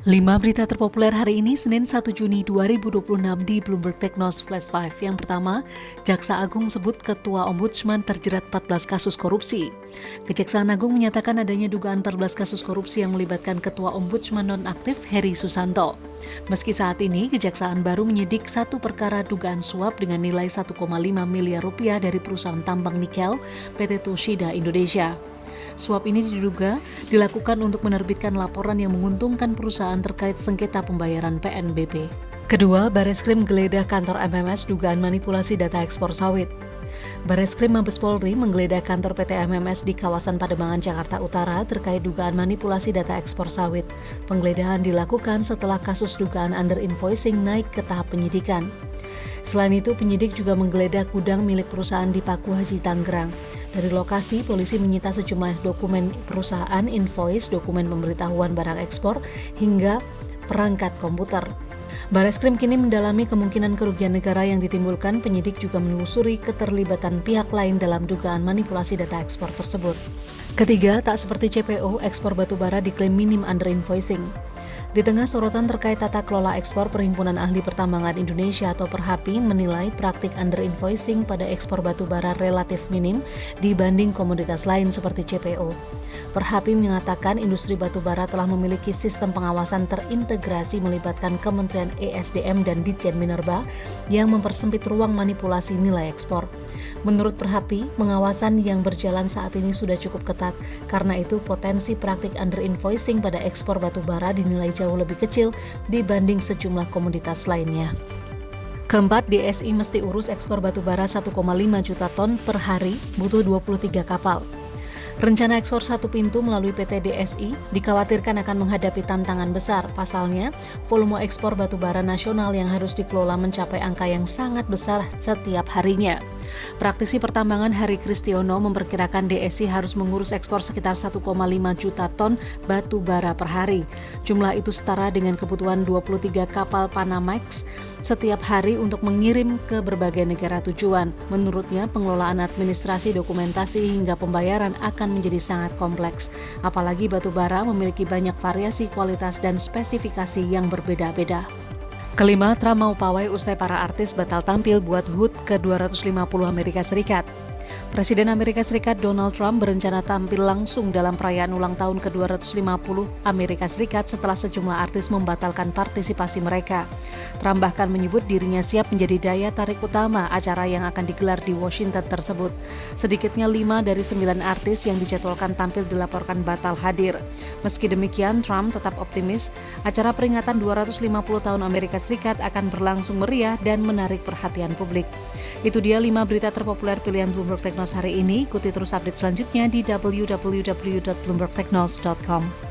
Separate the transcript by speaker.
Speaker 1: 5 berita terpopuler hari ini, Senin 1 Juni 2026 di Bloomberg Technos Flash 5. Yang pertama, Jaksa Agung sebut Ketua Ombudsman terjerat 14 kasus korupsi. Kejaksaan Agung menyatakan adanya dugaan 14 kasus korupsi yang melibatkan Ketua Ombudsman nonaktif Heri Susanto. Meski saat ini, Kejaksaan baru menyidik satu perkara dugaan suap dengan nilai 1,5 miliar rupiah dari perusahaan tambang nikel PT Toshida Indonesia. Suap ini diduga dilakukan untuk menerbitkan laporan yang menguntungkan perusahaan terkait sengketa pembayaran PNBP. Kedua, Bareskrim geledah kantor MMS dugaan manipulasi data ekspor sawit. Bareskrim Mabes Polri menggeledah kantor PT MMS di kawasan Pademangan, Jakarta Utara terkait dugaan manipulasi data ekspor sawit. Penggeledahan dilakukan setelah kasus dugaan under invoicing naik ke tahap penyidikan. Selain itu, penyidik juga menggeledah gudang milik perusahaan di Paku Haji, Tangerang. Dari lokasi, polisi menyita sejumlah dokumen perusahaan, invoice, dokumen pemberitahuan barang ekspor, hingga perangkat komputer. Bareskrim kini mendalami kemungkinan kerugian negara yang ditimbulkan. Penyidik juga menelusuri keterlibatan pihak lain dalam dugaan manipulasi data ekspor tersebut. Ketiga, tak seperti CPO, ekspor batubara diklaim minim under invoicing. Di tengah sorotan terkait tata kelola ekspor, Perhimpunan Ahli Pertambangan Indonesia atau Perhapi menilai praktik under invoicing pada ekspor batubara relatif minim dibanding komoditas lain seperti CPO. Perhapi mengatakan industri batubara telah memiliki sistem pengawasan terintegrasi melibatkan Kementerian ESDM dan Ditjen Minerba yang mempersempit ruang manipulasi nilai ekspor. Menurut Perhapi, pengawasan yang berjalan saat ini sudah cukup ketat. Karena itu, potensi praktik under invoicing pada ekspor batubara dinilai jauh lebih kecil dibanding sejumlah komoditas lainnya. Keempat, DSI mesti urus ekspor batubara 1,5 juta ton per hari, butuh 23 kapal. Rencana ekspor satu pintu melalui PT DSI dikhawatirkan akan menghadapi tantangan besar. Pasalnya, volume ekspor batubara nasional yang harus dikelola mencapai angka yang sangat besar setiap harinya. Praktisi pertambangan Hari Kristiono memperkirakan DSI harus mengurus ekspor sekitar 1,5 juta ton batubara per hari. Jumlah itu setara dengan kebutuhan 23 kapal Panamax setiap hari untuk mengirim ke berbagai negara tujuan. Menurutnya, pengelolaan administrasi, dokumentasi, hingga pembayaran akan menjadi sangat kompleks. Apalagi batubara memiliki banyak variasi kualitas dan spesifikasi yang berbeda-beda. Kelima, Trump mau pawai usai para artis batal tampil buat HUT ke-250 Amerika Serikat. Presiden Amerika Serikat Donald Trump berencana tampil langsung dalam perayaan ulang tahun ke-250 Amerika Serikat setelah sejumlah artis membatalkan partisipasi mereka. Trump bahkan menyebut dirinya siap menjadi daya tarik utama acara yang akan digelar di Washington tersebut. Sedikitnya 5 dari 9 artis yang dijadwalkan tampil dilaporkan batal hadir. Meski demikian, Trump tetap optimis acara peringatan 250 tahun Amerika Serikat akan berlangsung meriah dan menarik perhatian publik. Itu dia 5 berita terpopuler pilihan Bloomberg Technos hari ini. Ikuti terus update selanjutnya di www.bloombergtechnos.com.